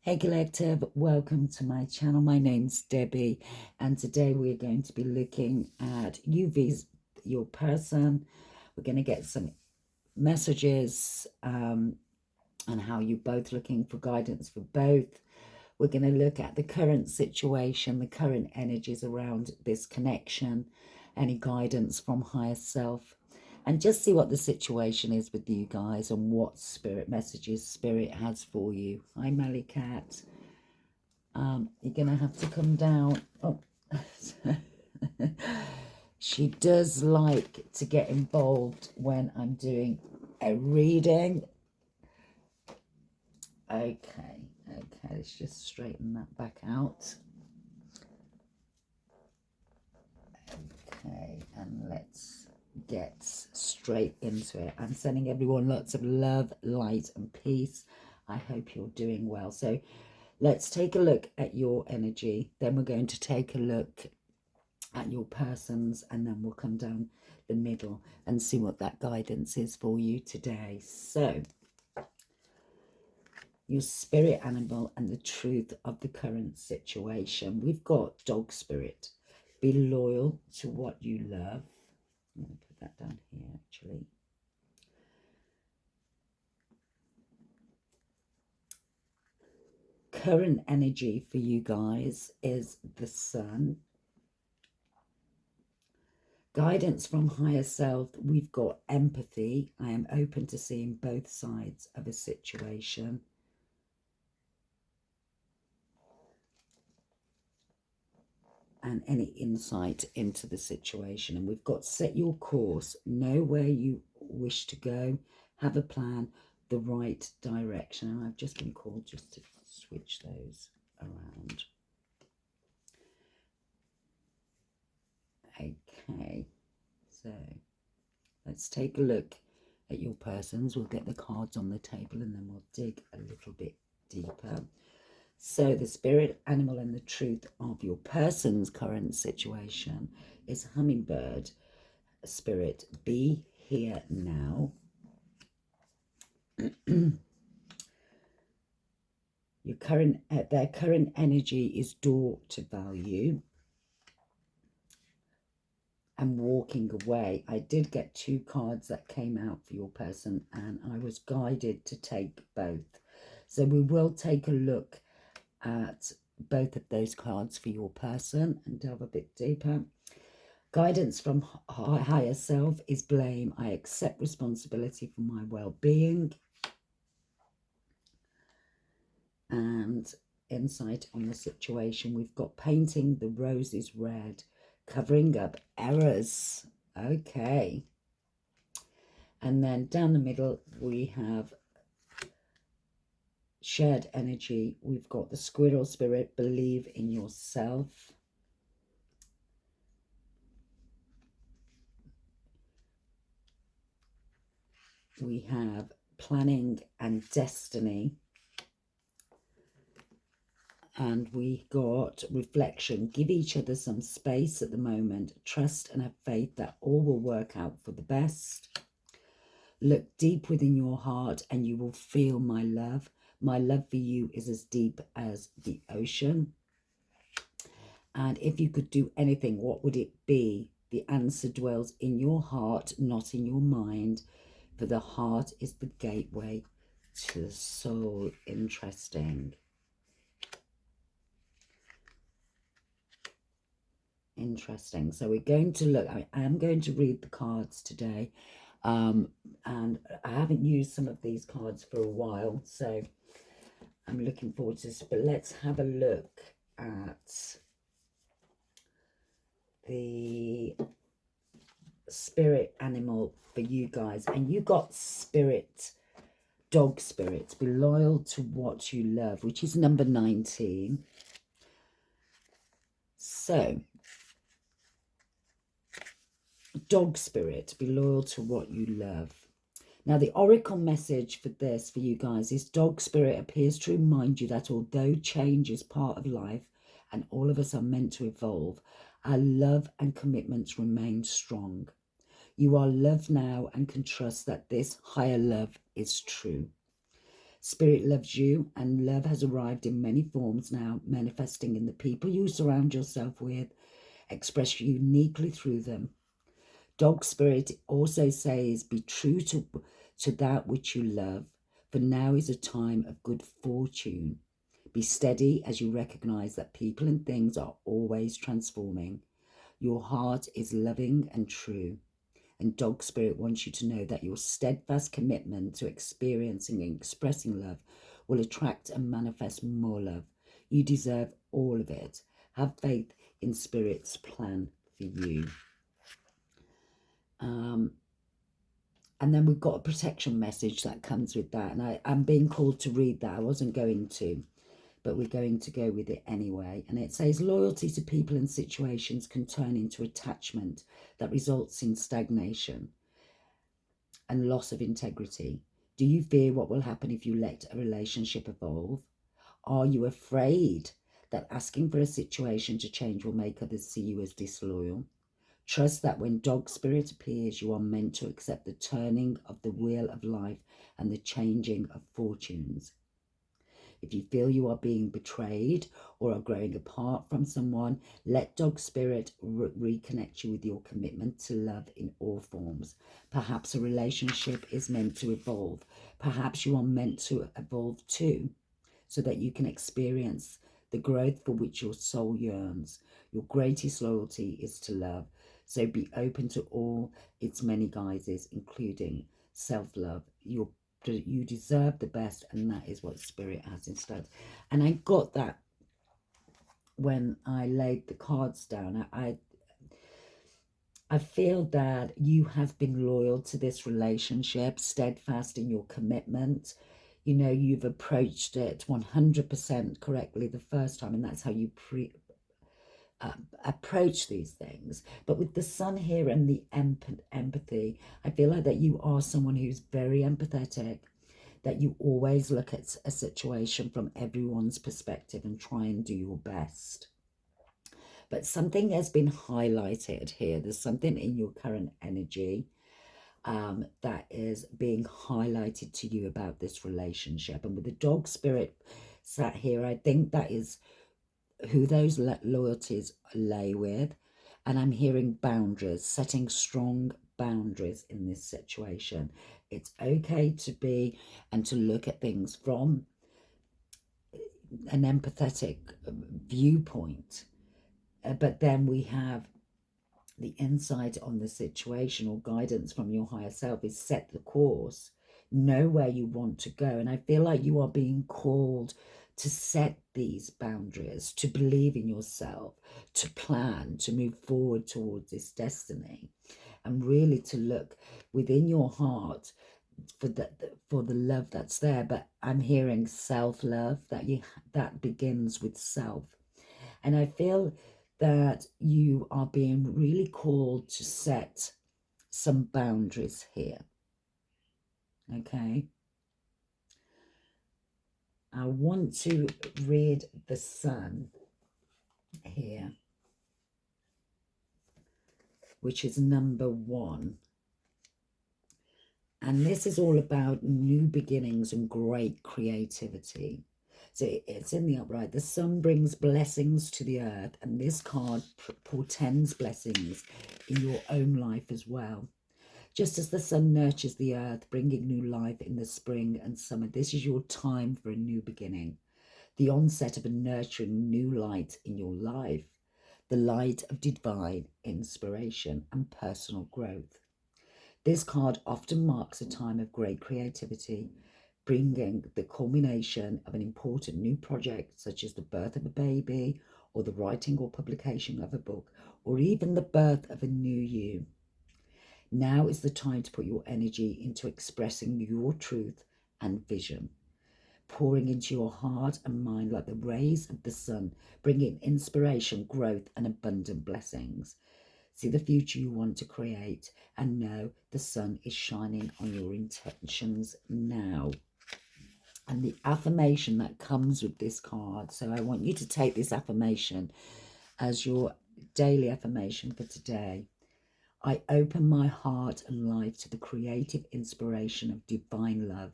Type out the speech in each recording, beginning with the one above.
Hey Collective, welcome to my channel. My name's Debbie, and today we're going to be looking at your person. We're going to get some messages and how you're both looking for guidance for both. We're going to look at the current situation, the current energies around this connection, any guidance from higher self, and just see what the situation is with you guys and what spirit messages spirit has for you. Hi, Malikat. You're going to have to come down. Oh, she does like to get involved when I'm doing a reading. Okay, let's just straighten that back out. Okay, and let's get straight into it. I'm sending everyone lots of love, light, and peace. I hope you're doing well. So let's take a look at your energy. Then we're going to take a look at your persons, and then we'll come down the middle and see what that guidance is for you today. So your spirit animal and the truth of the current situation. We've got dog spirit. Be loyal to what you love. I'm going to put that down here actually. Current energy for you guys is the sun. Guidance from higher self, we've got empathy. I am open to seeing both sides of a situation. And any insight into the situation. And we've got set your course, know where you wish to go, have a plan, the right direction. And I've just been called just to switch those around. Okay, so let's take a look at your persons. We'll get the cards on the table and then we'll dig a little bit deeper. So the spirit animal and the truth of your person's current situation is hummingbird spirit. Be here now. Their current energy is door to value and walking away. I did get two cards that came out for your person and I was guided to take both. So we will take a look at both of those cards for your person and delve a bit deeper. Guidance from higher self is blame. I accept responsibility for my well-being. And insight on the situation. We've got painting the roses red, covering up errors. Okay. And then down the middle, we have shared energy. We've got the squirrel spirit, believe in yourself. We have planning and destiny. And we got reflection. Give each other some space at the moment. Trust and have faith that all will work out for the best. Look deep within your heart and you will feel my love. My love for you is as deep as the ocean. And if you could do anything, what would it be? The answer dwells in your heart, not in your mind. For the heart is the gateway to the soul. Interesting. Interesting. So we're going to look, I am going to read the cards today. And I haven't used some of these cards for a while, so I'm looking forward to this. But let's have a look at the spirit animal for you guys. And you got spirit, dog spirit. Be loyal to what you love, which is number 19. So dog spirit, be loyal to what you love. Now, the oracle message for this, for you guys, is dog spirit appears to remind you that although change is part of life and all of us are meant to evolve, our love and commitments remain strong. You are loved now and can trust that this higher love is true. Spirit loves you, and love has arrived in many forms now, manifesting in the people you surround yourself with, express uniquely through them. Dog spirit also says, be true to that which you love, for now is a time of good fortune. Be steady as you recognize that people and things are always transforming. Your heart is loving and true. And dog spirit wants you to know that your steadfast commitment to experiencing and expressing love will attract and manifest more love. You deserve all of it. Have faith in spirit's plan for you. And then we've got a protection message that comes with that. And I'm being called to read that. I wasn't going to, but we're going to go with it anyway. And it says, loyalty to people and situations can turn into attachment that results in stagnation and loss of integrity. Do you fear what will happen if you let a relationship evolve? Are you afraid that asking for a situation to change will make others see you as disloyal? Trust that when dog spirit appears, you are meant to accept the turning of the wheel of life and the changing of fortunes. If you feel you are being betrayed or are growing apart from someone, let dog spirit reconnect you with your commitment to love in all forms. Perhaps a relationship is meant to evolve. Perhaps you are meant to evolve too, so that you can experience the growth for which your soul yearns. Your greatest loyalty is to love. So be open to all its many guises, including self-love. You deserve the best, and that is what spirit has instead. And I got that when I laid the cards down. I feel that you have been loyal to this relationship, steadfast in your commitment. You know, you've approached it 100% correctly the first time, and that's how you approach these things. But with the sun here and the empathy, I feel like that you are someone who's very empathetic, that you always look at a situation from everyone's perspective and try and do your best. But something has been highlighted here. There's something in your current energy that is being highlighted to you about this relationship. And with the dog spirit sat here, I think that is who those loyalties lay with. And I'm hearing boundaries, setting strong boundaries in this situation. It's okay to be and to look at things from an empathetic viewpoint. But then we have the insight on the situation, or guidance from your higher self, is set the course, know where you want to go. And I feel like you are being called to set these boundaries, to believe in yourself, to plan, to move forward towards this destiny, and really to look within your heart for the love that's there. But I'm hearing self-love, that begins with self. And I feel that you are being really called to set some boundaries here. Okay. I want to read the sun here, which is number 1. And this is all about new beginnings and great creativity. So it's in the upright. The sun brings blessings to the earth, and this card portends blessings in your own life as well. Just as the sun nurtures the earth, bringing new life in the spring and summer, this is your time for a new beginning, the onset of a nurturing new light in your life, the light of divine inspiration and personal growth. This card often marks a time of great creativity, bringing the culmination of an important new project, such as the birth of a baby, or the writing or publication of a book, or even the birth of a new you. Now is the time to put your energy into expressing your truth and vision, pouring into your heart and mind like the rays of the sun, bringing inspiration, growth, and abundant blessings. See the future you want to create, and know the sun is shining on your intentions now. And the affirmation that comes with this card, so I want you to take this affirmation as your daily affirmation for today. I open my heart and life to the creative inspiration of divine love.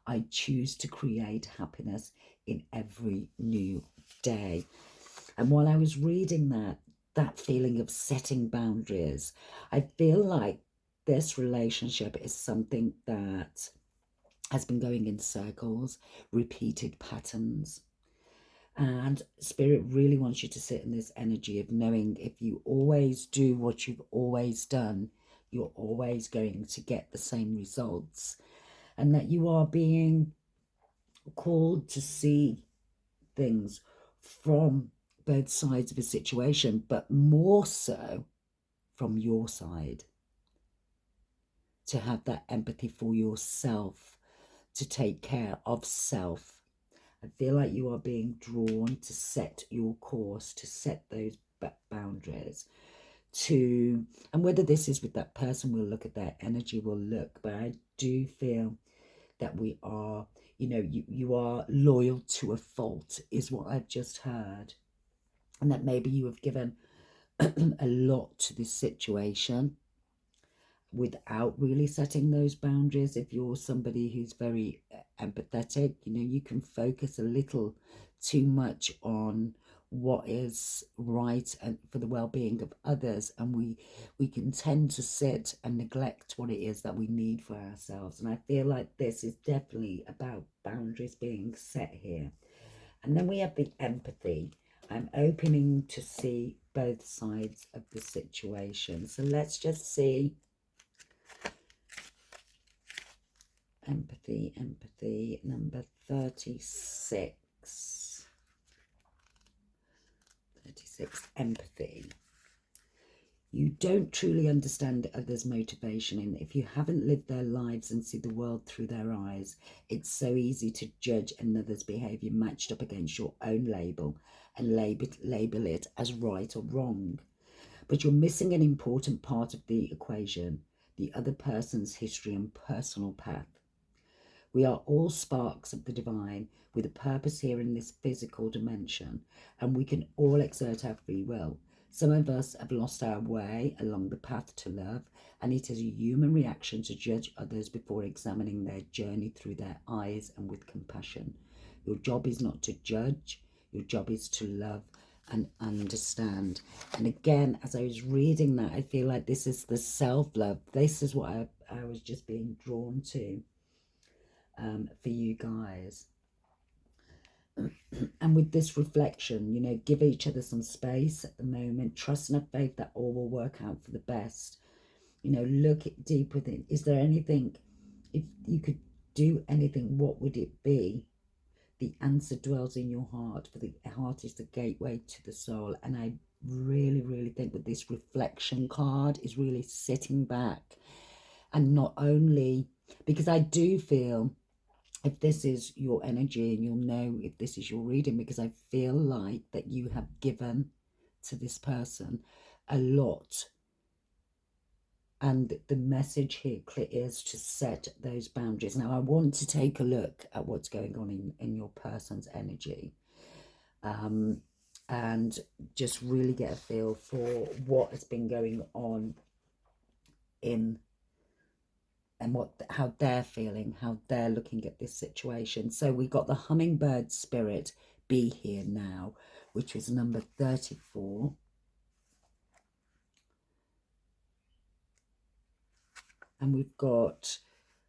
I choose to create happiness in every new day. And while I was reading that feeling of setting boundaries, I feel like this relationship is something that has been going in circles, repeated patterns. And Spirit really wants you to sit in this energy of knowing if you always do what you've always done, you're always going to get the same results. And that you are being called to see things from both sides of a situation, but more so from your side. To have that empathy for yourself, to take care of self. I feel like you are being drawn to set your course, to set those boundaries, and whether this is with that person, we'll look at their energy, we'll look, but I do feel that we are, you are loyal to a fault, is what I've just heard. And that maybe you have given a lot to this situation without really setting those boundaries. If you're somebody who's very empathetic, you can focus a little too much on what is right and for the well-being of others, and we can tend to sit and neglect what it is that we need for ourselves. And I feel like this is definitely about boundaries being set here. And then we have the empathy. I'm opening to see both sides of the situation. So let's just see. Empathy, number 36. 36, empathy. You don't truly understand others' motivation, and if you haven't lived their lives and see the world through their eyes, it's so easy to judge another's behaviour matched up against your own label and label it as right or wrong. But you're missing an important part of the equation, the other person's history and personal path. We are all sparks of the divine with a purpose here in this physical dimension, and we can all exert our free will. Some of us have lost our way along the path to love, and it is a human reaction to judge others before examining their journey through their eyes and with compassion. Your job is not to judge, your job is to love and understand. And again, as I was reading that, I feel like this is the self-love. This is what I was just being drawn to. For you guys. And with this reflection, give each other some space at the moment. Trust and have faith that all will work out for the best. Look deep within. Is there anything, if you could do anything, what would it be? The answer dwells in your heart, for the heart is the gateway to the soul. And I really, really think with this reflection card is really sitting back and not only, because I do feel, if this is your energy, and you'll know if this is your reading, because I feel like that you have given to this person a lot. And the message here is to set those boundaries. Now, I want to take a look at what's going on in your person's energy. And just really get a feel for what has been going on and how they're feeling, how they're looking at this situation. So we got the hummingbird spirit, be here now, which was number 34. And we've got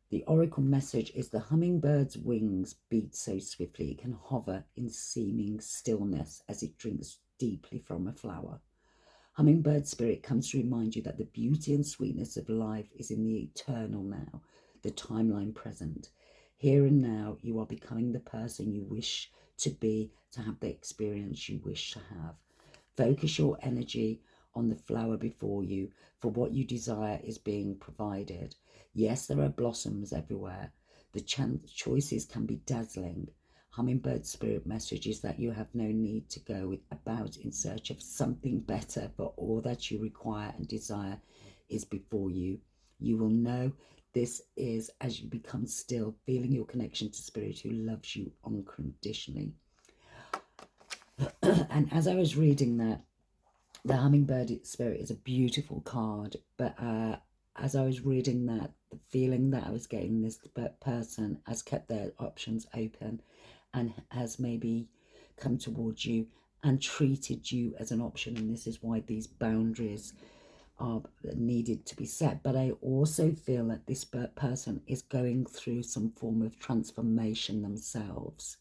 the oracle message is the hummingbird's wings beat so swiftly it can hover in seeming stillness as it drinks deeply from a flower. Hummingbird spirit comes to remind you that the beauty and sweetness of life is in the eternal now, the timeline present. Here and now, you are becoming the person you wish to be, to have the experience you wish to have. Focus your energy on the flower before you, for what you desire is being provided. Yes, there are blossoms everywhere. The choices can be dazzling. Hummingbird spirit message is that you have no need to go about in search of something better, for all that you require and desire is before you. You will know this is as you become still, feeling your connection to spirit who loves you unconditionally. And as I was reading that, the hummingbird spirit is a beautiful card, but as I was reading that, the feeling that I was getting, this person has kept their options open and has maybe come towards you and treated you as an option. And this is why these boundaries are needed to be set. But I also feel that this person is going through some form of transformation themselves,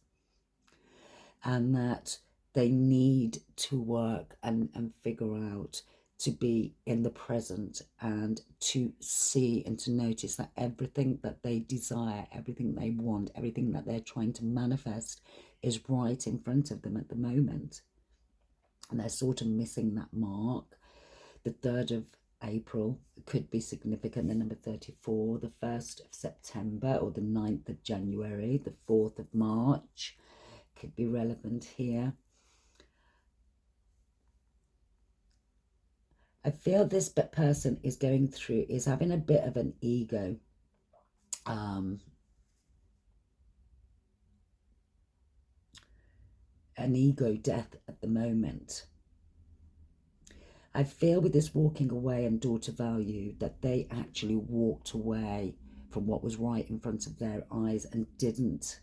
and that they need to work and figure out to be in the present and to see and to notice that everything that they desire, everything they want, everything that they're trying to manifest is right in front of them at the moment. And they're sort of missing that mark. The 3rd of April could be significant, the number 34, the 1st of September or the 9th of January, the 4th of March could be relevant here. I feel this person is having a bit of an ego. An ego death at the moment. I feel with this walking away and daughter value that they actually walked away from what was right in front of their eyes and didn't.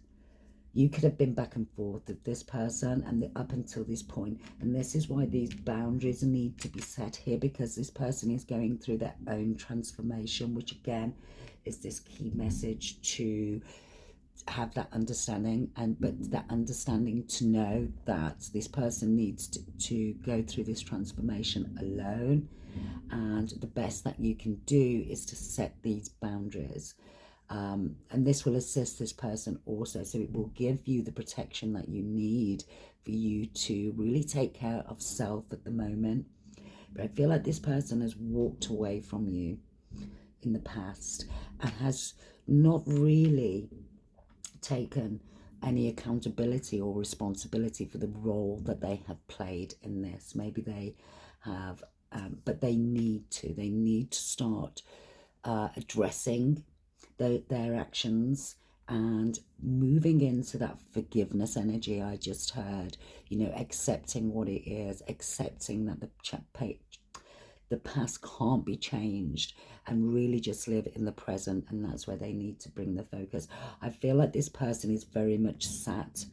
You could have been back and forth with this person and up until this point. And this is why these boundaries need to be set here, because this person is going through their own transformation, which again is this key message to have that understanding, but that understanding to know that this person needs to go through this transformation alone, and the best that you can do is to set these boundaries, and this will assist this person also, so it will give you the protection that you need for you to really take care of self at the moment. But I feel like this person has walked away from you in the past and has not really taken any accountability or responsibility for the role that they have played in this. Maybe they have, but they need to start addressing their actions and moving into that forgiveness energy I just heard, accepting what it is, accepting that the past can't be changed, and really just live in the present. And that's where they need to bring the focus. I feel like this person is very much sat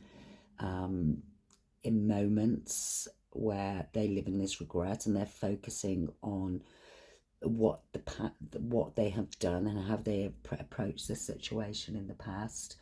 in moments where they live in this regret, and they're focusing on what they have done and how they have approached the situation in the past.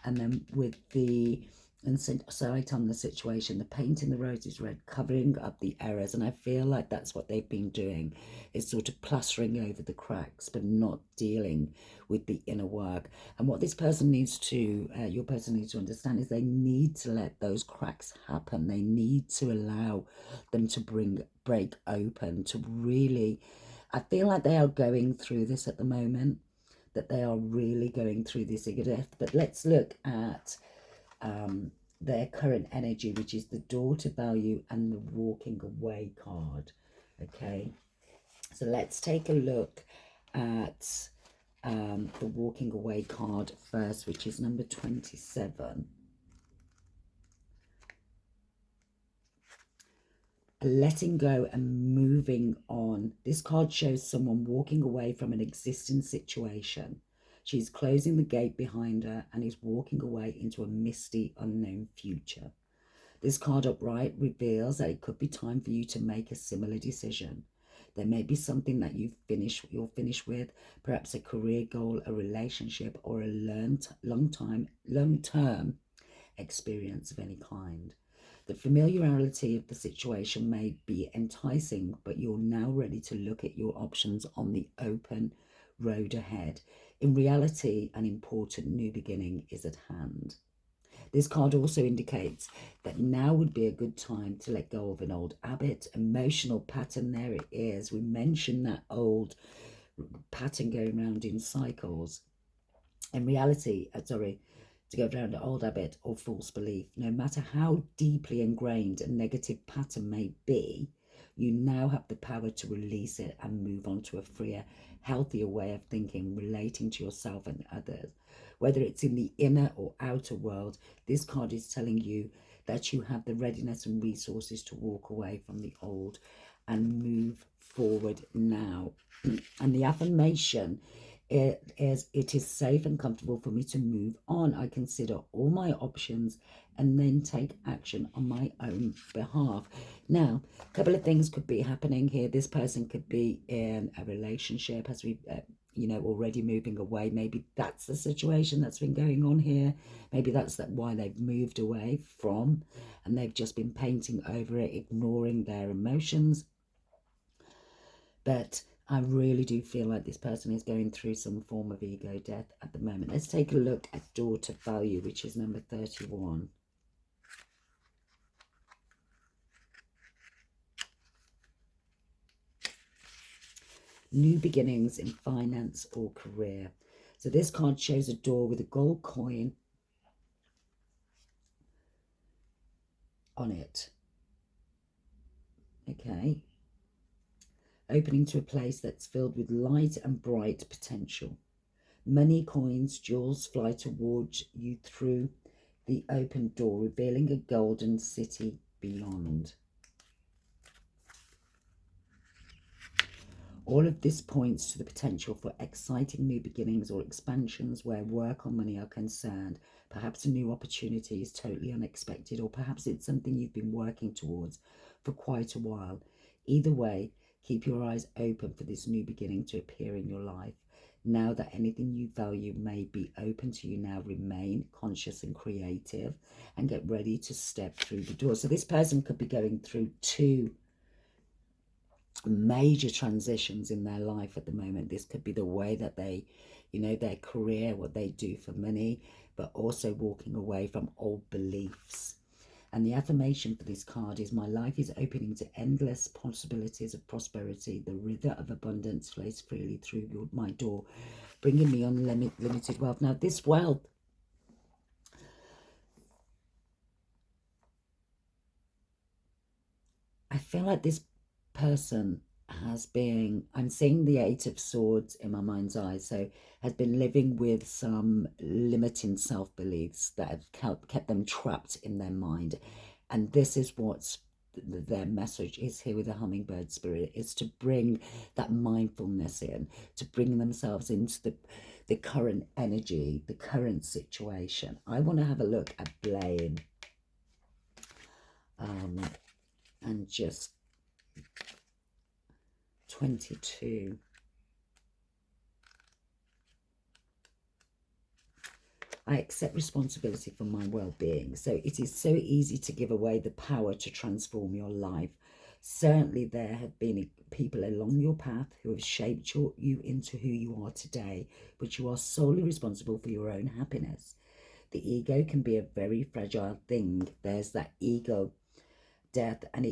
And then with the insight on the situation, the painting the roses red, covering up the errors, and I feel like that's what they've been doing, is sort of plastering over the cracks but not dealing with the inner work. And what this person needs to your person needs to understand is they need to let those cracks happen. They need to allow them to break open, to really, I feel like they are going through this at the moment, that they are really going through this ego death. But let's look at their current energy, which is the daughter value and the walking away card. Okay, so let's take a look at the walking away card first, which is number 27. Letting go and moving on. This card shows someone walking away from an existing situation. She's closing the gate behind her and is walking away into a misty, unknown future. This card upright reveals that it could be time for you to make a similar decision. There may be something that you'll finish with, perhaps a career goal, a relationship, or a long-term experience of any kind. The familiarity of the situation may be enticing, but you're now ready to look at your options on the open road ahead. In reality, an important new beginning is at hand. This card also indicates that now would be a good time to let go of an old habit, emotional pattern. There it is. We mentioned that old pattern going around in cycles. In reality, to go around an old habit or false belief. No matter how deeply ingrained a negative pattern may be, you now have the power to release it and move on to a freer, healthier way of thinking, relating to yourself and others. Whether it's in the inner or outer world, this card is telling you that you have the readiness and resources to walk away from the old and move forward now. And the affirmation it is safe and comfortable for me to move on. I consider all my options and then take action on my own behalf. Now, a couple of things could be happening here. This person could be in a relationship, as we already moving away. Maybe that's the situation that's been going on here. Maybe that's why they've moved away from, and they've just been painting over it, ignoring their emotions. But I really do feel like this person is going through some form of ego death at the moment. Let's take a look at daughter value, which is number 31. New beginnings in finance or career. So this card shows a door with a gold coin on it. Okay. Opening to a place that's filled with light and bright potential. Money, coins, jewels fly towards you through the open door, revealing a golden city beyond. All of this points to the potential for exciting new beginnings or expansions where work or money are concerned. Perhaps a new opportunity is totally unexpected, or perhaps it's something you've been working towards for quite a while. Either way, keep your eyes open for this new beginning to appear in your life. Now that anything you value may be open to you now, remain conscious and creative and get ready to step through the door. So this person could be going through two major transitions in their life at the moment. This could be the way that they, their career, what they do for money, but also walking away from old beliefs. And the affirmation for this card is, my life is opening to endless possibilities of prosperity. The river of abundance flows freely through my door, bringing me unlimited wealth. Now, this wealth, I feel like this person has been, I'm seeing the Eight of Swords in my mind's eye, so has been living with some limiting self-beliefs that have kept them trapped in their mind. And this is what's their message is here with the hummingbird spirit, is to bring that mindfulness in, to bring themselves into the current energy, the current situation. I want to have a look at blame and just 22. I accept responsibility for my well-being. So it is so easy to give away the power to transform your life. Certainly there have been people along your path who have shaped you into who you are today, but you are solely responsible for your own happiness. The ego can be a very fragile thing. There's that ego death, and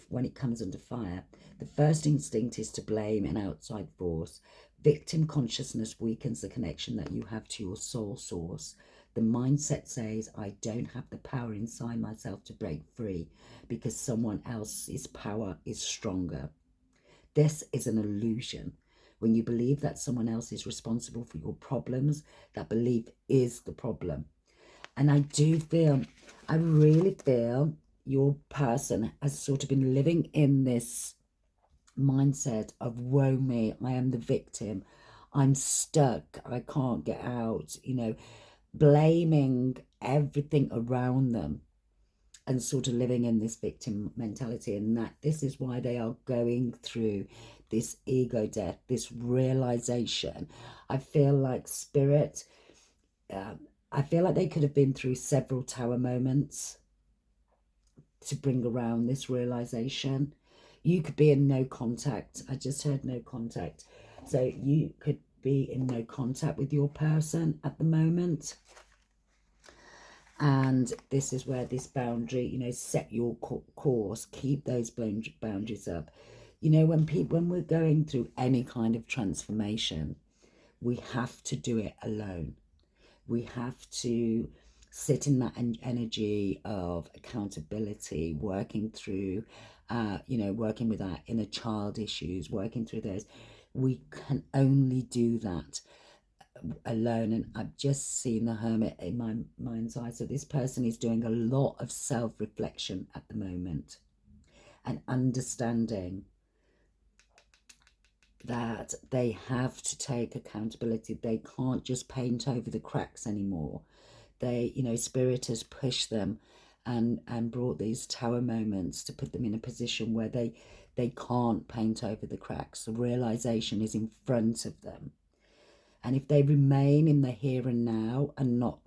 when it comes under fire, the first instinct is to blame an outside force. Victim consciousness weakens the connection that you have to your soul source. The mindset says, I don't have the power inside myself to break free because someone else's power is stronger. This is an illusion. When you believe that someone else is responsible for your problems, that belief is the problem. And I really feel your person has sort of been living in this mindset of woe me, I am the victim, I'm stuck, I can't get out, blaming everything around them and sort of living in this victim mentality. And that this is why they are going through this ego death, this realization. I feel like spirit, I feel like they could have been through several tower moments to bring around this realization. You could be in no contact. I just heard no contact. So you could be in no contact with your person at the moment. And this is where this boundary, set your course, keep those boundaries up. When we're going through any kind of transformation, we have to do it alone. We have to sit in that energy of accountability, working through, working with our inner child issues, working through those. We can only do that alone. And I've just seen the Hermit in my mind's eye. So this person is doing a lot of self-reflection at the moment and understanding that they have to take accountability. They can't just paint over the cracks anymore. They, you know, Spirit has pushed them and brought these tower moments to put them in a position where they can't paint over the cracks. The realization is in front of them. And if they remain in the here and now and not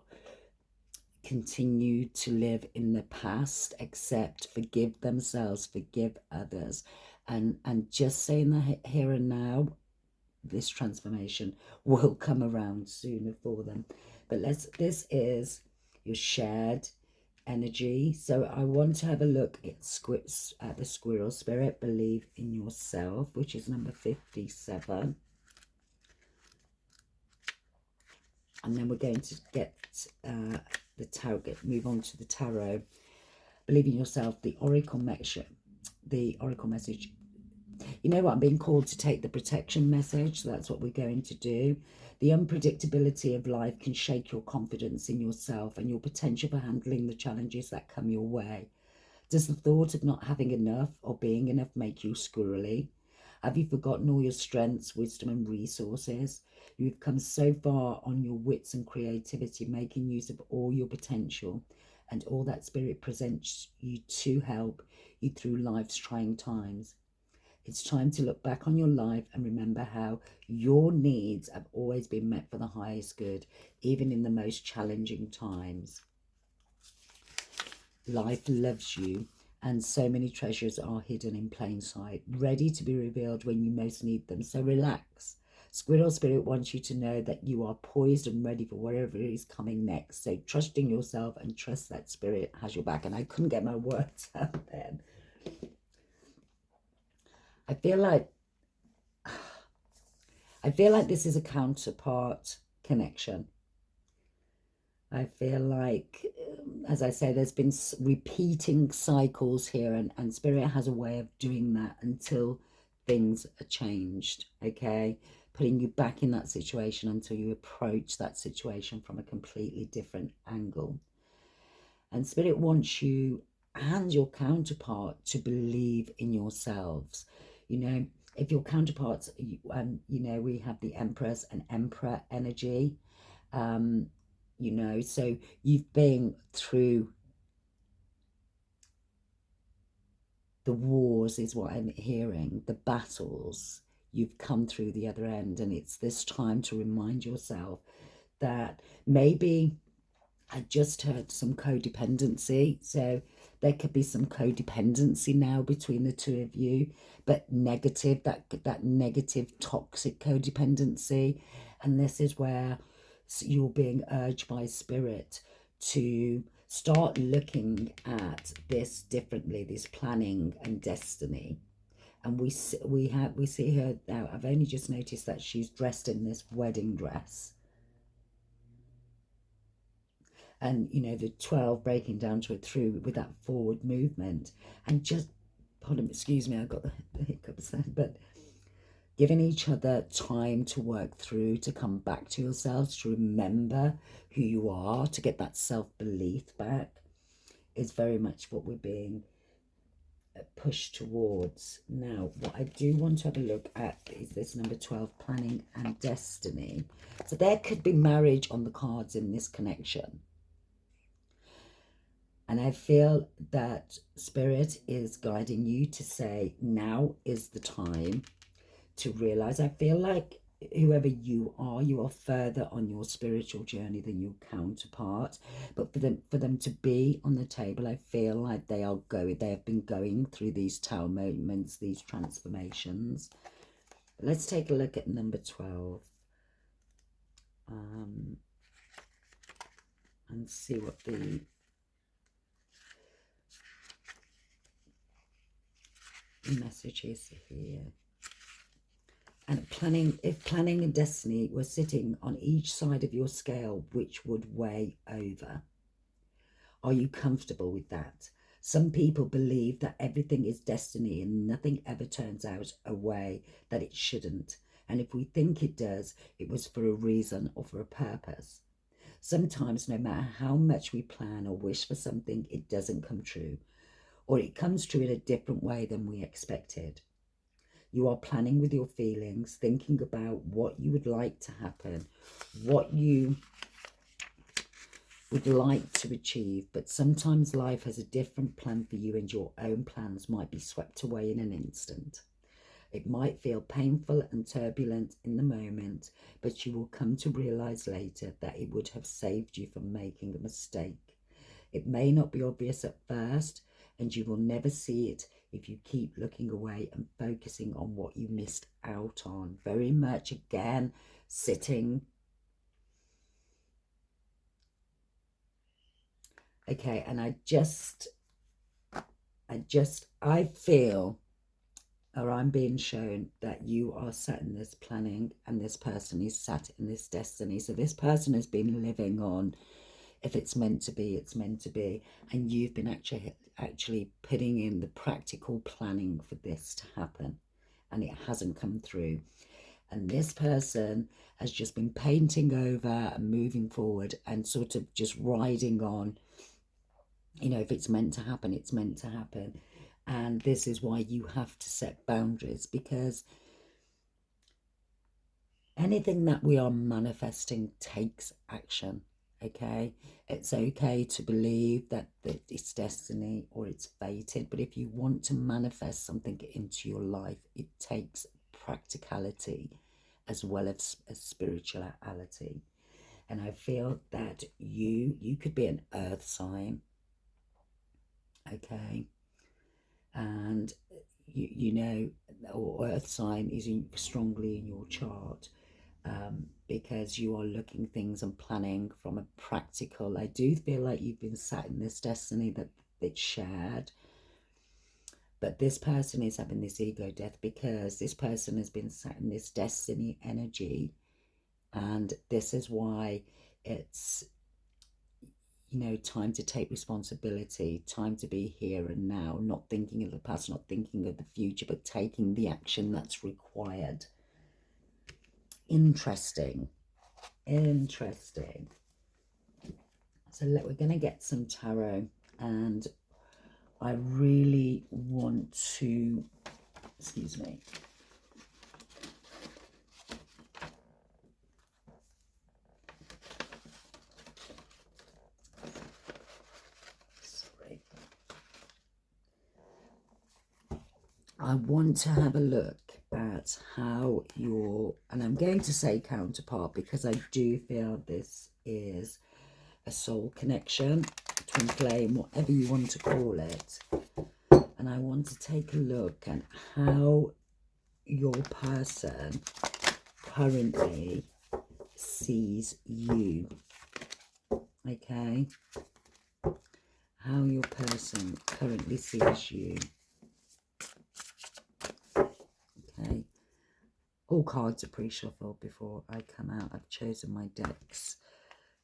continue to live in the past, accept, forgive themselves, forgive others, and just say in the here and now, this transformation will come around sooner for them. But this is your shared energy. So I want to have a look at the squirrel spirit, believe in yourself, which is number 57. And then we're going to get the tarot, move on to the tarot. Believe in yourself, the oracle message. You know what? I'm being called to take the protection message. So that's what we're going to do. The unpredictability of life can shake your confidence in yourself and your potential for handling the challenges that come your way. Does the thought of not having enough or being enough make you squirrely? Have you forgotten all your strengths, wisdom and resources? You've come so far on your wits and creativity, making use of all your potential and all that spirit presents you to help you through life's trying times. It's time to look back on your life and remember how your needs have always been met for the highest good, even in the most challenging times. Life loves you, and so many treasures are hidden in plain sight, ready to be revealed when you most need them. So relax. Squirrel Spirit wants you to know that you are poised and ready for whatever is coming next. So trust in yourself and trust that Spirit has your back. And I couldn't get my words out then. I feel like this is a counterpart connection. I feel like, as I say, there's been repeating cycles here, and Spirit has a way of doing that until things are changed, okay? Putting you back in that situation until you approach that situation from a completely different angle. And Spirit wants you and your counterpart to believe in yourselves. You know, if your counterparts, you know, we have the Empress and Emperor energy. You know, so you've been through the wars is what I'm hearing, the battles. You've come through the other end, and it's this time to remind yourself that maybe I just heard some codependency. So there could be some codependency now between the two of you, but negative, that negative toxic codependency. And this is where you're being urged by Spirit to start looking at this differently, this planning and destiny. And we see her now. I've only just noticed that she's dressed in this wedding dress. And, you know, the 12 breaking down to a 3 with that forward movement. And just, pardon, excuse me, I got the hiccups then, but giving each other time to work through, to come back to yourselves, to remember who you are, to get that self-belief back, is very much what we're being pushed towards. Now, what I do want to have a look at is this number 12, planning and destiny. So there could be marriage on the cards in this connection. And I feel that Spirit is guiding you to say, now is the time to realize. I feel like whoever you are further on your spiritual journey than your counterpart. But for them to be on the table, I feel like they have been going through these tower moments, these transformations. Let's take a look at number 12. And see what the message is here. And if planning and destiny were sitting on each side of your scale, which would weigh over? Are you comfortable with that? Some people believe that everything is destiny and nothing ever turns out a way that it shouldn't. And if we think it does, it was for a reason or for a purpose. Sometimes, no matter how much we plan or wish for something, it doesn't come true, or it comes true in a different way than we expected. You are planning with your feelings, thinking about what you would like to happen, what you would like to achieve. But sometimes life has a different plan for you, and your own plans might be swept away in an instant. It might feel painful and turbulent in the moment, but you will come to realize later that it would have saved you from making a mistake. It may not be obvious at first, and you will never see it if you keep looking away and focusing on what you missed out on. Very much, again, sitting. Okay, and I feel, or I'm being shown, that you are sat in this planning and this person is sat in this destiny. So this person has been living on, if it's meant to be, it's meant to be. And you've been actually putting in the practical planning for this to happen. And it hasn't come through. And this person has just been painting over and moving forward and sort of just riding on. You know, if it's meant to happen, it's meant to happen. And this is why you have to set boundaries, because anything that we are manifesting takes action. Okay, it's okay to believe that it's destiny or it's fated, but if you want to manifest something into your life, it takes practicality as well as spirituality. And I feel that you could be an earth sign, okay, and you know, or earth sign is strongly in your chart. Because you are looking things and planning from a practical. I do feel like you've been sat in this destiny that's shared, but this person is having this ego death because this person has been sat in this destiny energy, and this is why it's, you know, time to take responsibility, time to be here and now, not thinking of the past, not thinking of the future, but taking the action that's required. Interesting. So we're going to get some tarot, and I really want to, excuse me, sorry, I want to have a look at how your, and I'm going to say counterpart because I do feel this is a soul connection, twin flame, whatever you want to call it. And I want to take a look at how your person currently sees you. Okay, how your person currently sees you. Okay, all cards are pre-shuffled before I come out. I've chosen my decks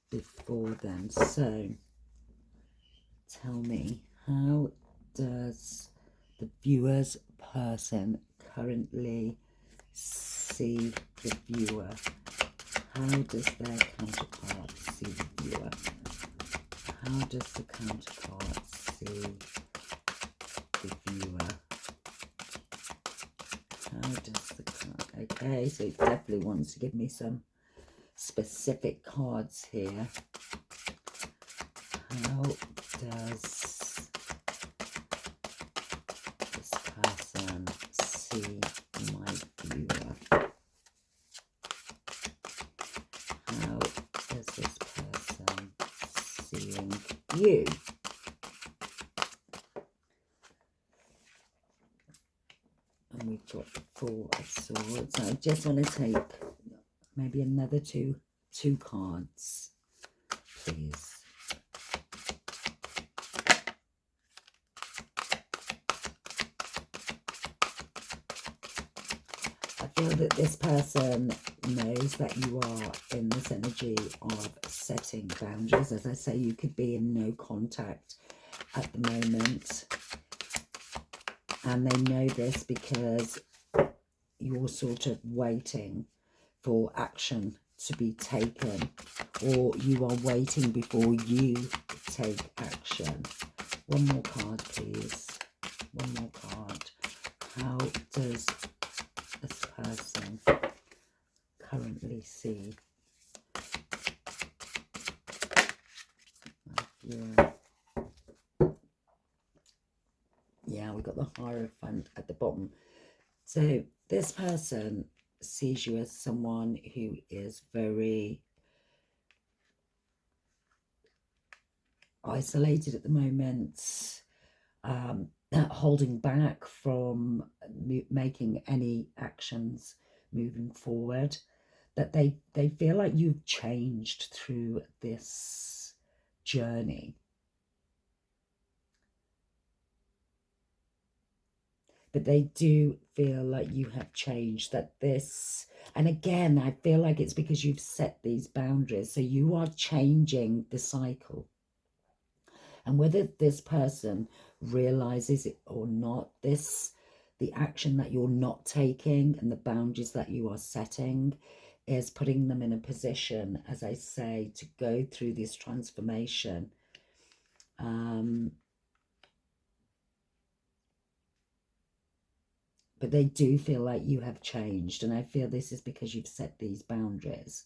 before then. So tell me, how does the viewer's person currently see the viewer? How does their counterpart see the viewer? How does the counterpart see the viewer? How does the card? Okay, so it definitely wants to give me some specific cards here. How does this person see my viewer? How is this person seeing you? And we've got the Four of Swords. I just want to take maybe another two cards, please. I feel that this person knows that you are in this energy of setting boundaries. As I say, you could be in no contact at the moment, and they know this because you're sort of waiting for action to be taken, or you are waiting before you take action. One more card, please. One more card. How does this person currently see? Yeah, we got the Hierophant at the bottom. So this person sees you as someone who is very isolated at the moment, holding back from making any actions moving forward, that they feel like you've changed through this journey. But they do feel like you have changed, that this, and again, I feel like it's because you've set these boundaries. So you are changing the cycle. And whether this person realizes it or not, the action that you're not taking and the boundaries that you are setting is putting them in a position, as I say, to go through this transformation. But they do feel like you have changed. And I feel this is because you've set these boundaries.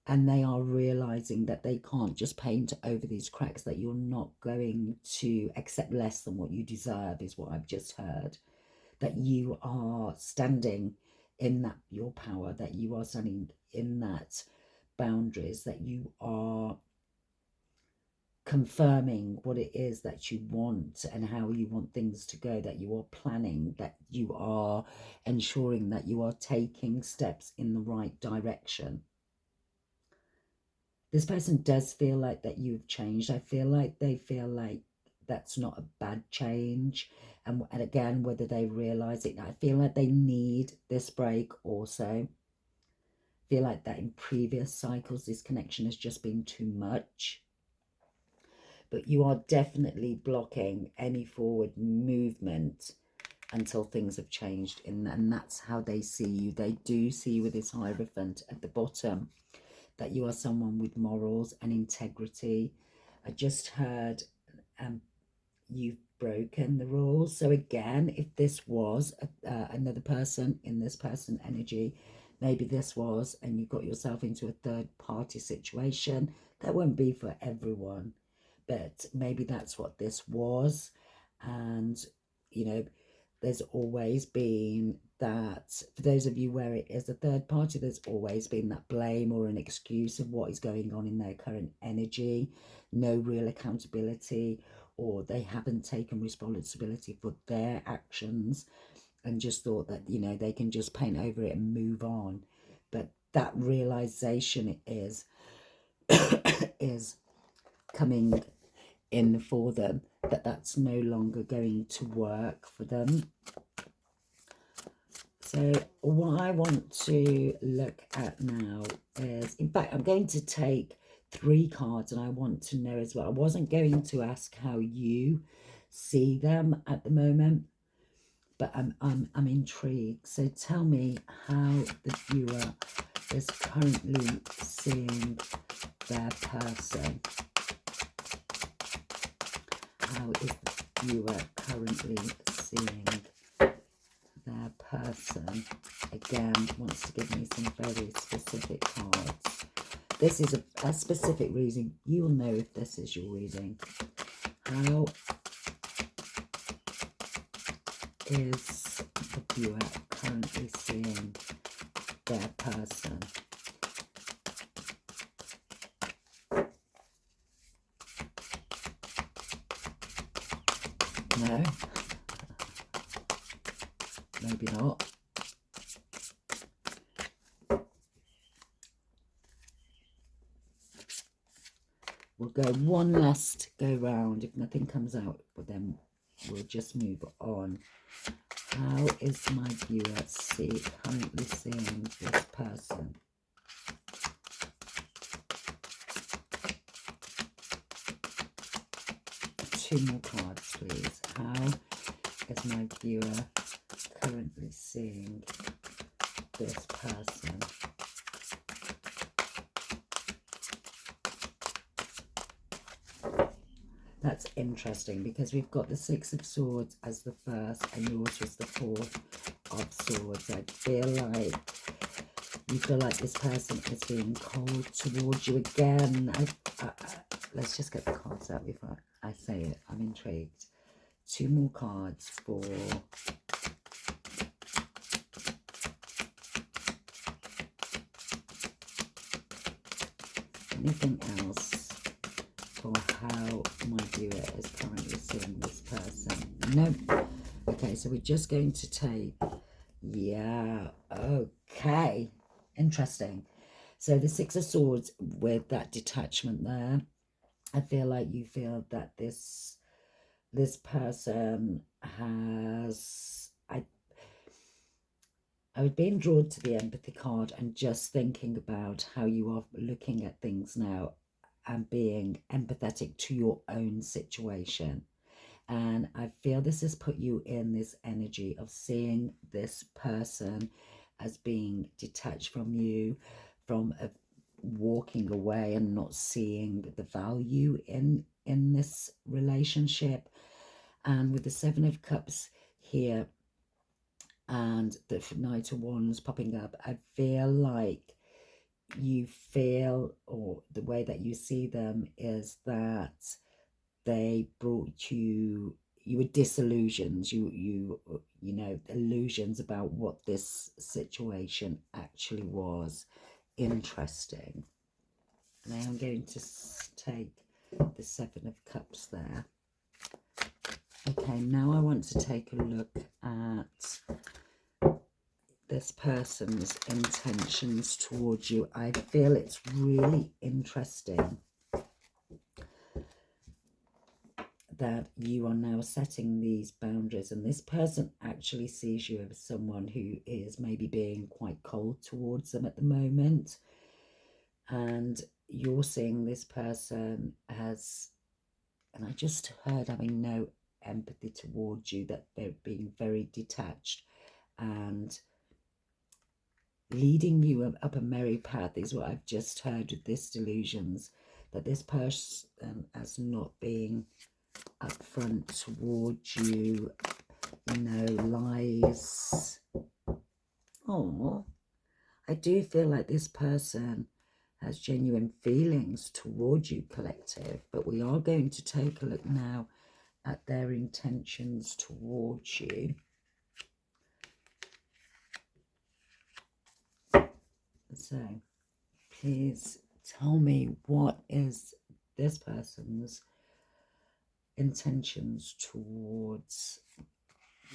And they are realizing that they can't just paint over these cracks, that you're not going to accept less than what you deserve, is what I've just heard. That you are standing in that, your power, that you are standing in that boundaries, that you are confirming what it is that you want and how you want things to go, that you are planning, that you are ensuring that you are taking steps in the right direction. This person does feel like that you've changed. I feel like they feel like that's not a bad change. And again, whether they realize it, I feel like they need this break also. I feel like that in previous cycles, this connection has just been too much. But you are definitely blocking any forward movement until things have changed. And that's how they see you. They do see you with this Hierophant at the bottom, that you are someone with morals and integrity. I just heard you've broken the rules. So again, if this was another person in this person energy, maybe this was, and you got yourself into a third party situation, that won't be for everyone, but maybe that's what this was. And, you know, there's always been that, for those of you where it is a third party, there's always been that blame or an excuse of what is going on in their current energy, no real accountability, or they haven't taken responsibility for their actions and just thought that, you know, they can just paint over it and move on. But that realization is is coming in for them, that that's no longer going to work for them. So what I want to look at now is, in fact, I'm going to take 3 cards, and I want to know as well. I wasn't going to ask how you see them at the moment, but I'm intrigued. So tell me how the viewer is currently seeing their person. How is the viewer currently seeing their person? Again, wants to give me some very specific cards. This is a specific reading. You will know if this is your reading. How is the viewer currently seeing their person? No? Maybe not. We'll go one last go round. If nothing comes out, well, then we'll just move on. How is my viewer currently seeing this person? Two more cards, please. How is my viewer currently seeing this person? That's interesting, because we've got the 6 of Swords as the first and yours was the 4th of Swords. I feel like you feel like this person is being cold towards you again. Let's just get the cards out before I say it. I'm intrigued. 2 more cards for anything else for how my viewer is currently seeing this person. Nope. Okay, so we're just going to take, yeah, okay, interesting. So the 6 of Swords with that detachment there, I feel like you feel that this person has, I was being drawn to the empathy card and just thinking about how you are looking at things now and being empathetic to your own situation. And I feel this has put you in this energy of seeing this person as being detached from you, from walking away and not seeing the value in this relationship. And with the 7 of Cups here and the Knight of Wands popping up, I feel like you feel, or the way that you see them is that they brought you were disillusioned, you know, illusions about what this situation actually was. Interesting. And I am going to take the 7 of Cups there. Okay, now I want to take a look at this person's intentions towards you. I feel it's really interesting that you are now setting these boundaries, and this person actually sees you as someone who is maybe being quite cold towards them at the moment, and you're seeing this person as, and I just heard having no empathy towards you, that they're being very detached and leading you up a merry path is what I've just heard with this delusions, that this person as not being upfront towards you, you know, lies. Oh, I do feel like this person has genuine feelings towards you, collective, but we are going to take a look now at their intentions towards you. So please tell me, what is this person's intentions towards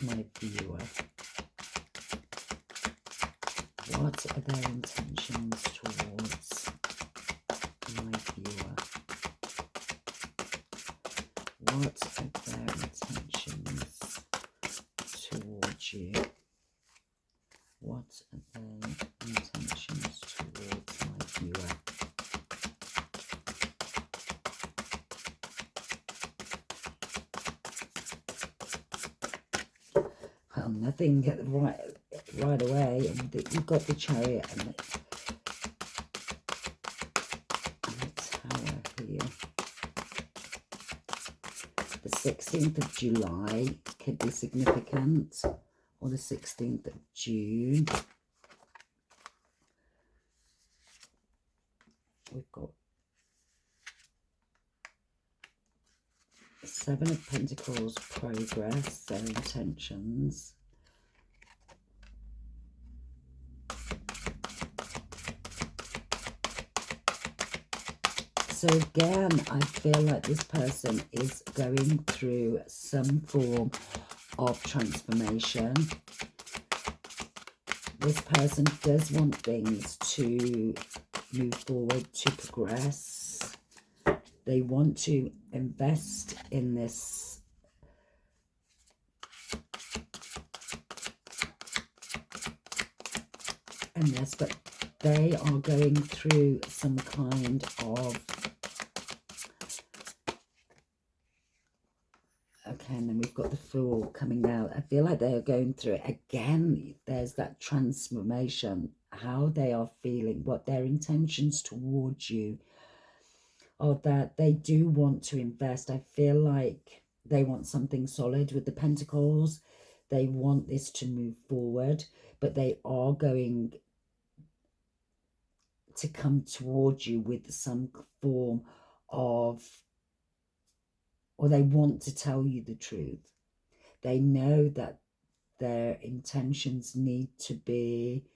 my viewer? What are their intentions towards my viewer? What are their intentions towards you? What are their intentions towards my viewer? Well, nothing right away. You've got the Chariot and the Tower here. The 16th of July could be significant, or the 16th of June. We've got the 7 of Pentacles, progress, their intentions. So again, I feel like this person is going through some form of transformation. This person does want things to move forward, to progress. They want to invest in this but they are going through some kind of, okay, and then we've got the Fool coming out. I feel like they are going through it again. There's that transformation, how they are feeling, what their intentions towards you are, that they do want to invest. I feel like they want something solid with the Pentacles. They want this to move forward, but they are going to come towards you with some form of, or they want to tell you the truth. They know that their intentions need to be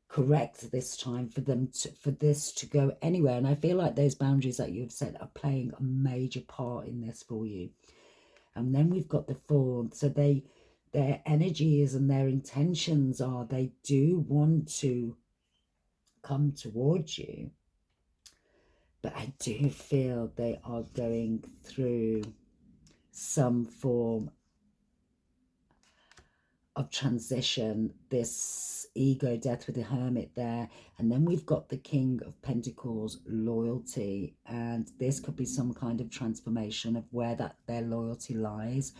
correct this time for them to, for this to go anywhere. And I feel like those boundaries that you've set are playing a major part in this for you. And then we've got the Fool. So their energy is, and their intentions are, they do want to come towards you, but I do feel they are going through some form of transition, this ego death with the Hermit there. And then we've got the King of Pentacles, loyalty, and this could be some kind of transformation of where that their loyalty lies.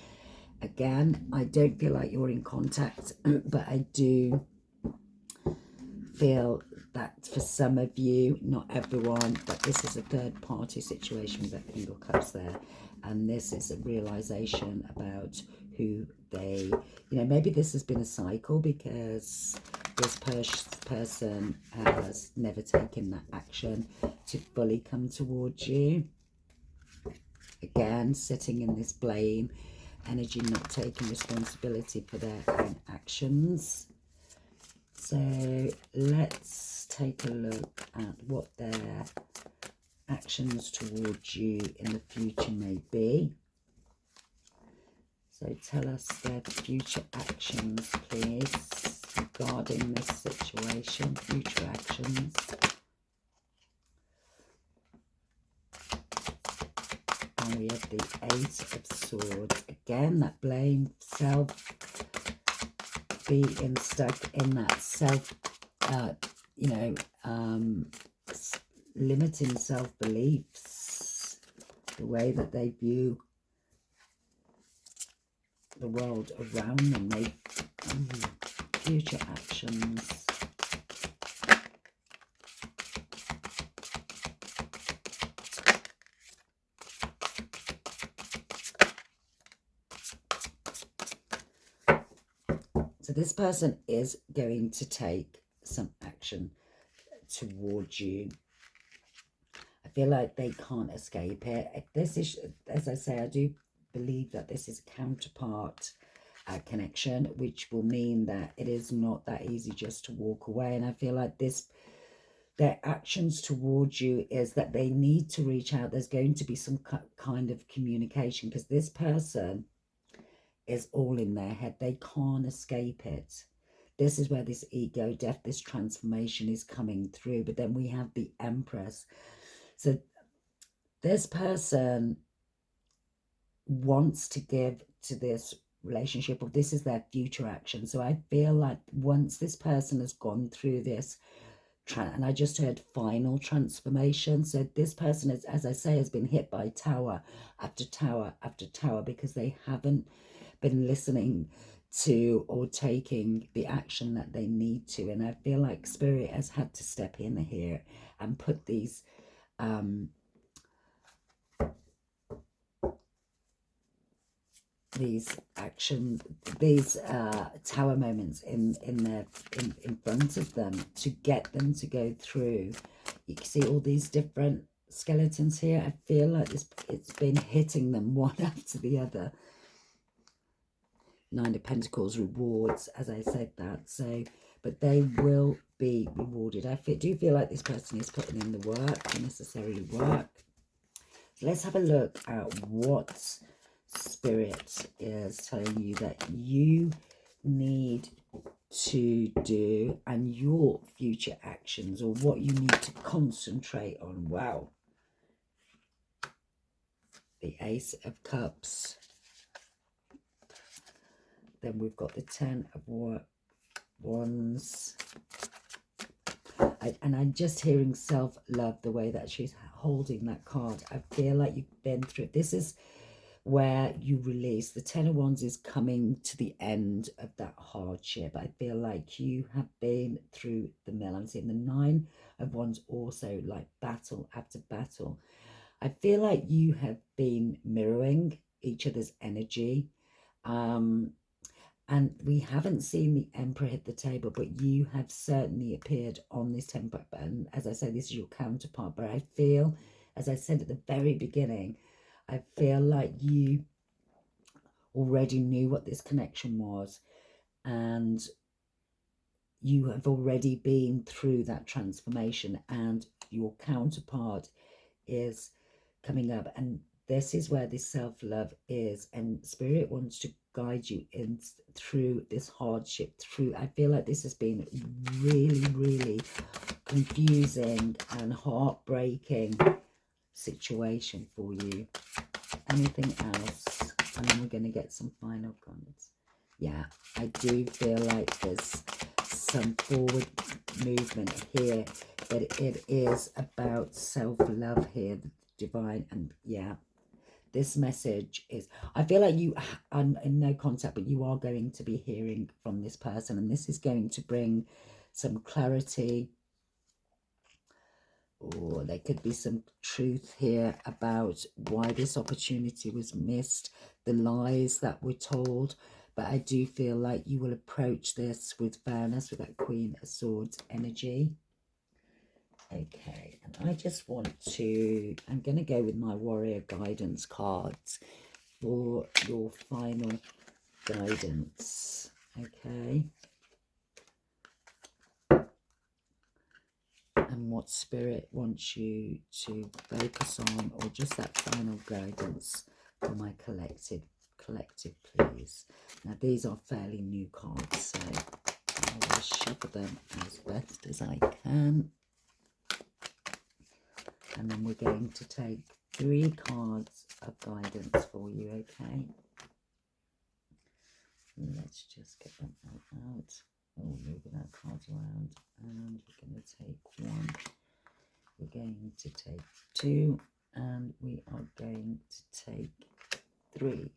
Again, I don't feel like you're in contact, but I do feel that for some of you, not everyone, that this is a third party situation with that King of Cups there. And this is a realization about who they, you know, maybe this has been a cycle because this person has never taken that action to fully come towards you. Again, sitting in this blame energy, not taking responsibility for their own actions. So let's take a look at what their actions towards you in the future may be. So tell us their future actions, please, regarding this situation, future actions. And we have the Ace of Swords. Again, that blame, self, being stuck in that self, limiting self-beliefs, the way that they view the world around them. They future actions. So this person is going to take some action towards you. I feel like they can't escape it. This is, as I say, I do believe that this is counterpart connection, which will mean that it is not that easy just to walk away. And I feel like their actions towards you is that they need to reach out. There's going to be some kind of communication, because this person is all in their head. They can't escape it. This is where this ego death, this transformation is coming through. But then we have the Empress. So this person wants to give to this relationship, or this is their future action. So I feel like once this person has gone through this, and I just heard final transformation. So this person is, as I say, has been hit by tower after tower after tower, because they haven't been listening to or taking the action that they need to. And I feel like Spirit has had to step in here and put these action, these tower moments in front of them, to get them to go through. You can see all these different skeletons here. I feel like it's been hitting them one after the other. Nine of Pentacles, rewards, as I said that. So, but they will be rewarded. I do feel like this person is putting in the work, the necessary work. So let's have a look at what Spirit is telling you that you need to do, and your future actions, or what you need to concentrate on. Wow. The Ace of Cups. Then we've got the Ten of Wands. And I'm just hearing self-love, the way that she's holding that card. I feel like you've been through. This is where you release. The Ten of Wands is coming to the end of that hardship. I feel like you have been through the mill. I'm seeing the Nine of Wands also, like battle after battle. I feel like you have been mirroring each other's energy. And we haven't seen the Emperor hit the table, but you have certainly appeared on this temper. And as I say, this is your counterpart. But I feel, as I said at the very beginning, I feel like you already knew what this connection was. And you have already been through that transformation. And your counterpart is coming up. And this is where this self-love is, and Spirit wants to guide you in through this hardship. I feel like this has been really confusing and heartbreaking situation for you. Anything else? And then we're going to get some final comments. Yeah, I do feel like there's some forward movement here, but it is about self-love here, the divine. And yeah, this message is, I feel like you are in no contact, but you are going to be hearing from this person, and this is going to bring some clarity, or there could be some truth here about why this opportunity was missed, the lies that were told. But I do feel like you will approach this with fairness, with that Queen of Swords energy. Okay, and I just want to, I'm going to go with my Warrior Guidance cards for your final guidance. Okay. And what Spirit wants you to focus on, or just that final guidance for my collective, please. Now, these are fairly new cards, so I will shuffle them as best as I can. And then we're going to take 3 cards of guidance for you, okay? Let's just get them out. Oh, moving our cards around. And we're going to take 1. We're going to take 2. And we are going to take 3.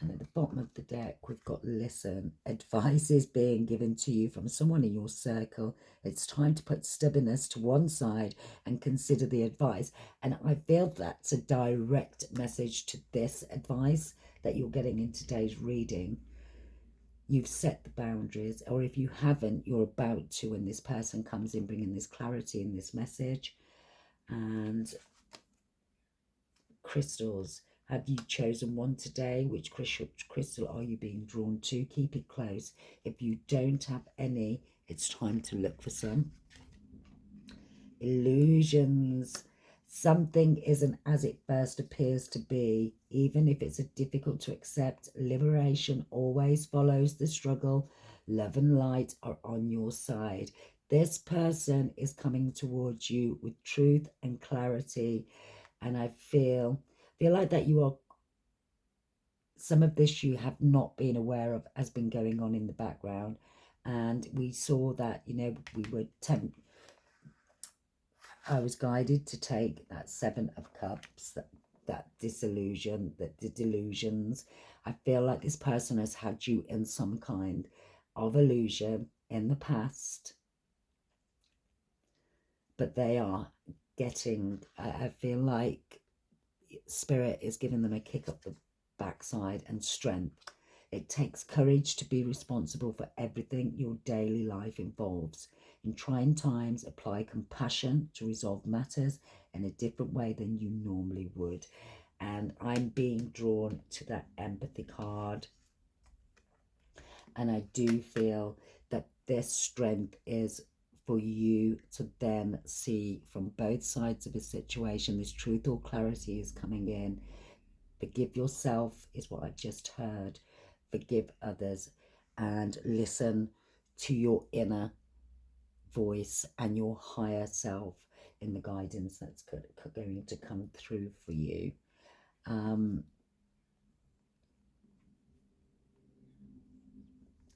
And at the bottom of the deck, we've got listen. Advice is being given to you from someone in your circle. It's time to put stubbornness to one side and consider the advice. And I feel that's a direct message to this advice that you're getting in today's reading. You've set the boundaries, or if you haven't, you're about to when this person comes in bringing this clarity in this message. And crystals. Have you chosen one today? Which crystal are you being drawn to? Keep it close. If you don't have any, it's time to look for some. Illusions. Something isn't as it first appears to be. Even if it's difficult to accept, liberation always follows the struggle. Love and light are on your side. This person is coming towards you with truth and clarity. And I feel like that you are, some of this you have not been aware of has been going on in the background. And we saw that, you know, I was guided to take that 7 of Cups, that disillusion, the delusions. I feel like this person has had you in some kind of illusion in the past, but they are getting, I feel like Spirit is giving them a kick up the backside and strength. It takes courage to be responsible for everything your daily life involves. In trying times, apply compassion to resolve matters in a different way than you normally would. And I'm being drawn to that empathy card. And I do feel that this strength is for you to then see from both sides of a situation. This truth or clarity is coming in. Forgive yourself is what I've just heard. Forgive others and listen to your inner voice and your higher self in the guidance that's going to come through for you.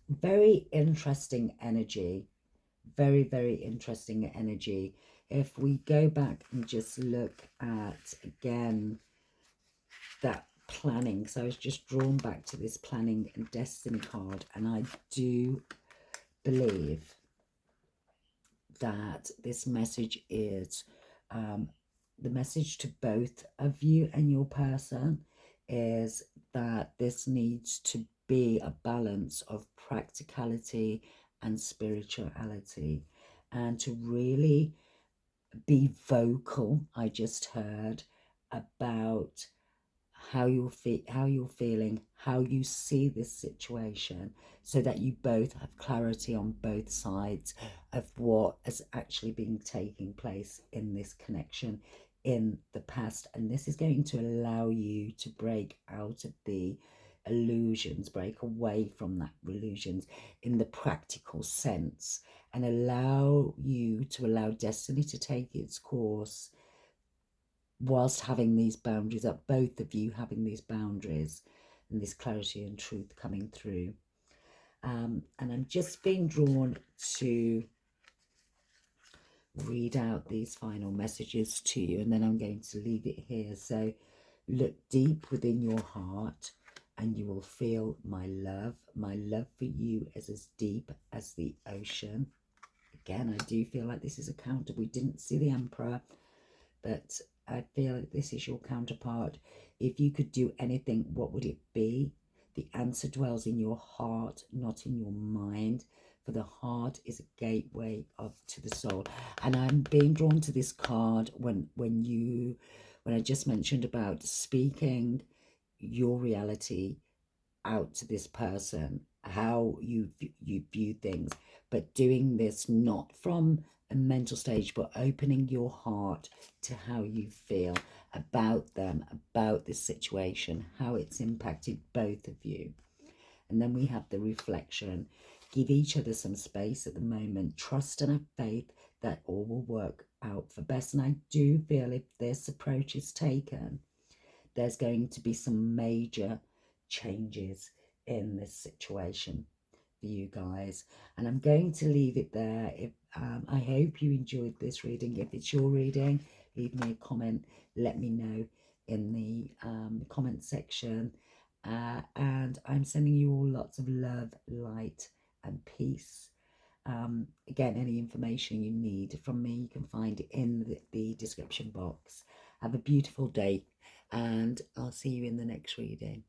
Very interesting energy. Very interesting energy. If we go back and just look at, again, that planning, so I was just drawn back to this planning and destiny card, and I do believe that this message is the message to both of you and your person is that this needs to be a balance of practicality and spirituality, and to really be vocal. I just heard about how you're feeling, how you see this situation, so that you both have clarity on both sides of what has actually been taking place in this connection in the past. And this is going to allow you to break out of the illusions, break away from that illusions in the practical sense, and allow you to allow destiny to take its course, whilst having these boundaries up, both of you having these boundaries and this clarity and truth coming through. And I'm just being drawn to read out these final messages to you, and then I'm going to leave it here. So look deep within your heart and you will feel my love. My love for you is as deep as the ocean. Again, I do feel like this is a counter. We didn't see the Emperor, but I feel like this is your counterpart. If you could do anything, what would it be? The answer dwells in your heart, not in your mind. For the heart is a gateway to the soul. And I'm being drawn to this card when I just mentioned about speaking your reality out to this person, how you view things, but doing this not from a mental stage, but opening your heart to how you feel about them, about this situation, how it's impacted both of you. And then we have the reflection. Give each other some space at the moment. Trust and have faith that all will work out for best. And I do feel if this approach is taken, there's going to be some major changes in this situation for you guys. And I'm going to leave it there. If I hope you enjoyed this reading. If it's your reading, leave me a comment. Let me know in the comment section. And I'm sending you all lots of love, light, and peace. Again, any information you need from me, you can find it in the description box. Have a beautiful day, and I'll see you in the next reading.